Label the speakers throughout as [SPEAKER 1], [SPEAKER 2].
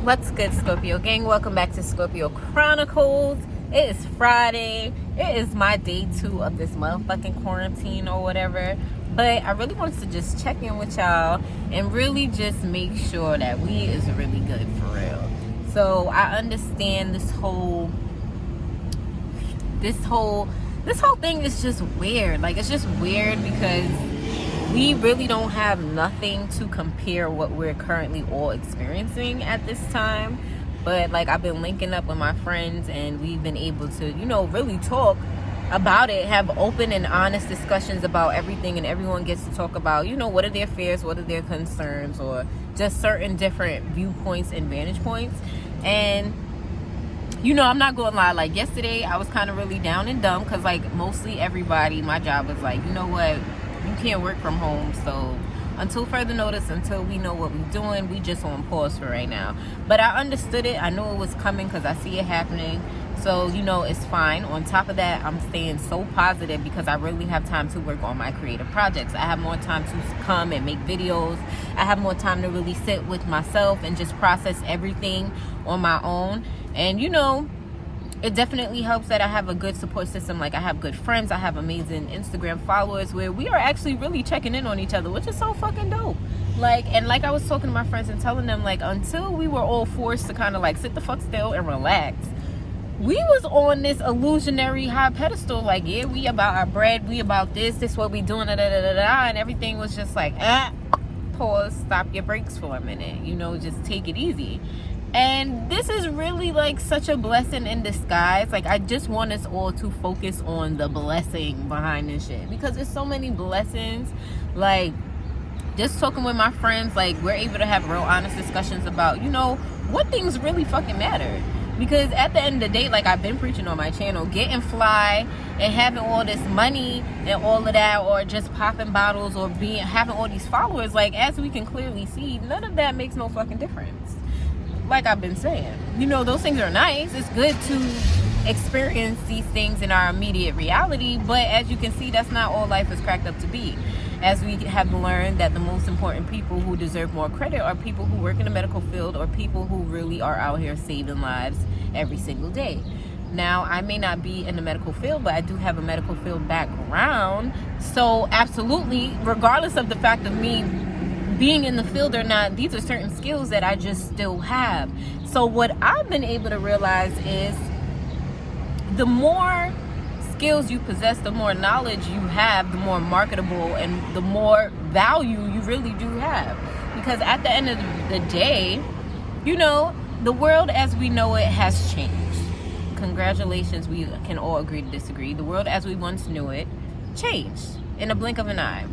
[SPEAKER 1] What's good, Scorpio gang? Welcome back to Scorpio Chronicles. It is Friday. It is my day 2 of this motherfucking quarantine or whatever. But I really wanted to just check in with y'all and really just make sure that we is really good for real. So I understand this whole thing is just weird. Like, it's just weird because we really don't have nothing to compare what we're currently all experiencing at this time. But like, I've been linking up with my friends and we've been able to, really talk about it, have open and honest discussions about everything, and everyone gets to talk about, what are their fears, what are their concerns, or just certain different viewpoints and vantage points. And I'm not gonna lie, like yesterday I was kind of really down and dumb because like mostly everybody, my job was like, you know what, you can't work from home, so until further notice, until we know what we're doing, we just on pause for right now. But I understood it. I knew it was coming because I see it happening. So, it's fine. On top of that, I'm staying so positive because I really have time to work on my creative projects. I have more time to come and make videos. I have more time to really sit with myself and just process everything on my own. And, it definitely helps that I have a good support system. Like, I have good friends. I have amazing Instagram followers where we are actually really checking in on each other, which is so fucking dope. Like I was talking to my friends and telling them, like, until we were all forced to kind of like sit the fuck still and relax, we was on this illusionary high pedestal. Like, yeah, we about our bread. We about this what we doing, and everything was just like, pause, stop your brakes for a minute. Just take it easy. And this is really like such a blessing in disguise. Like, I just want us all to focus on the blessing behind this shit because there's so many blessings. Like, just talking with my friends, like, we're able to have real honest discussions about, what things really fucking matter. Because at the end of the day, like I've been preaching on my channel, getting fly and having all this money and all of that, or just popping bottles or having all these followers, like, as we can clearly see, none of that makes no fucking difference. Like I've been saying, those things are nice. It's good to experience these things in our immediate reality, but as you can see, that's not all life is cracked up to be. As we have learned that the most important people who deserve more credit are people who work in the medical field or people who really are out here saving lives every single day. Now, I may not be in the medical field, but I do have a medical field background. So absolutely, regardless of the fact of me being in the field or not, these are certain skills that I just still have. So what I've been able to realize is the more skills you possess, the more knowledge you have, the more marketable and the more value you really do have. Because at the end of the day, the world as we know it has changed. Congratulations, we can all agree to disagree. The world as we once knew it changed in a blink of an eye.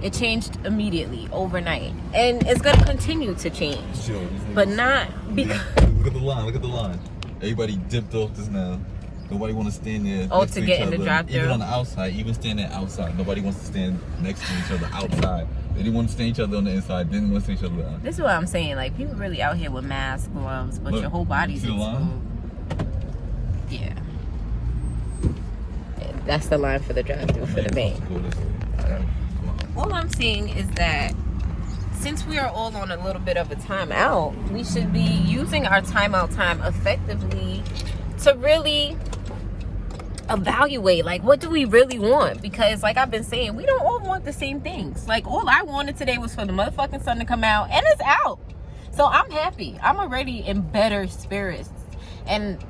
[SPEAKER 1] It changed immediately, overnight. And it's going to continue to change.
[SPEAKER 2] Sure.
[SPEAKER 1] But not because...
[SPEAKER 2] Look at the line. Everybody dipped off this now. Nobody want to stand there.
[SPEAKER 1] Oh, to get in the drive-thru.
[SPEAKER 2] Even on the outside, even standing outside. Nobody wants to stand next to each other outside. They didn't want to stand each other on the inside. Didn't want to stand each other out.
[SPEAKER 1] This is what I'm saying. Like, people really out here with masks, gloves, but your whole body's exposed. Yeah. That's the line for the drive-thru for the bank. All I'm saying is that since we are all on a little bit of a timeout, we should be using our timeout time effectively to really evaluate, like, what do we really want? Because like I've been saying, we don't all want the same things. Like, all I wanted today was for the motherfucking sun to come out, and it's out. So I'm happy. I'm already in better spirits. And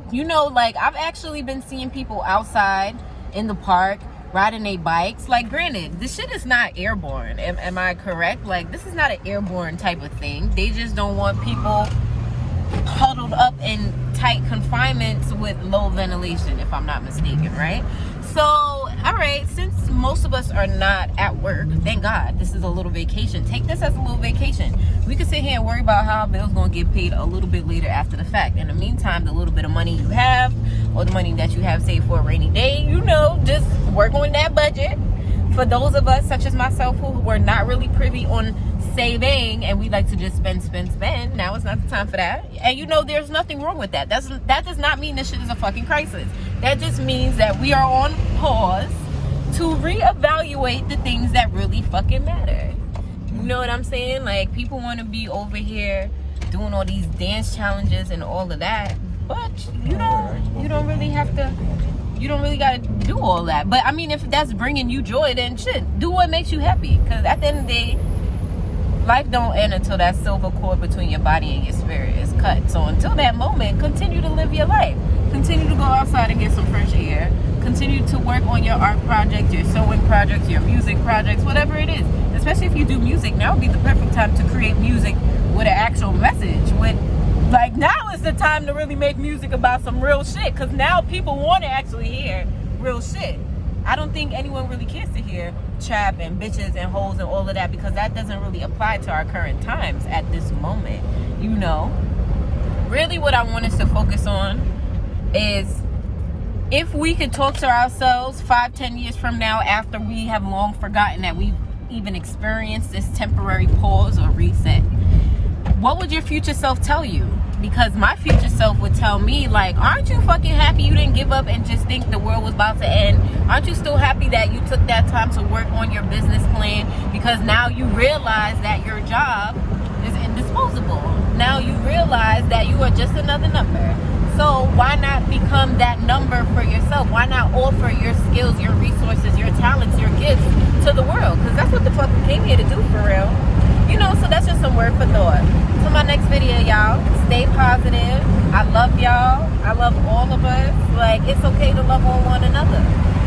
[SPEAKER 1] like, I've actually been seeing people outside in the park riding their bikes. Like, granted, this shit is not airborne. Am I correct? Like, this is not an airborne type of thing. They just don't want people huddled up in tight confinements with low ventilation, if I'm not mistaken, right? So, all right, since most of us are not at work, thank God, this is a little vacation. Take this as a little vacation. We can sit here and worry about how our bill's going to get paid a little bit later after the fact. In the meantime, the little bit of money you have, or the money that you have saved for a rainy day, just work on that budget. For those of us, such as myself, who were not really privy on saving and we like to just spend, now is not the time for that. And there's nothing wrong with that. That does not mean this shit is a fucking crisis. That just means that we are on pause to reevaluate the things that really fucking matter. You know what I'm saying? Like, people want to be over here doing all these dance challenges and all of that. But you don't really have to. You don't really gotta do all that. But I mean, if that's bringing you joy, then shit, do what makes you happy. Because at the end of the day, life don't end until that silver cord between your body and your spirit is cut. So until that moment, continue to live your life. Continue to go outside and get some fresh air. Continue to work on your art project, your sewing projects, your music projects, whatever it is. Especially if you do music, now would be the perfect time to create music with an actual message. Like, now is the time to really make music about some real shit, because now people want to actually hear real shit. I don't think anyone really cares to hear trap and bitches and hoes and all of that, because that doesn't really apply to our current times at this moment. You know, really what I want us to focus on is, if we could talk to ourselves 5-10 years from now, after we have long forgotten that we've even experienced this temporary pause or reset, what would your future self tell you? Because my future self would tell me, like, aren't you fucking happy you didn't give up and just think the world was about to end? Aren't you still happy that you took that time to work on your business plan? Because now you realize that your job is indisposable. Now you realize that you are just another number. So why not become that number for yourself? Why not offer your skills, your resources, your talents, your gifts to the world? Because that's what the fuck we came here to do, for real. You know, so that's just some word for thought. Till my next video, y'all, stay positive. I love y'all. I love all of us. Like, it's okay to love on one another.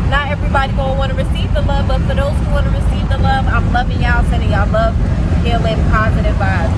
[SPEAKER 1] Not everybody gonna want to receive the love, but for those who want to receive the love, I'm loving y'all, sending y'all love, healing, positive vibes.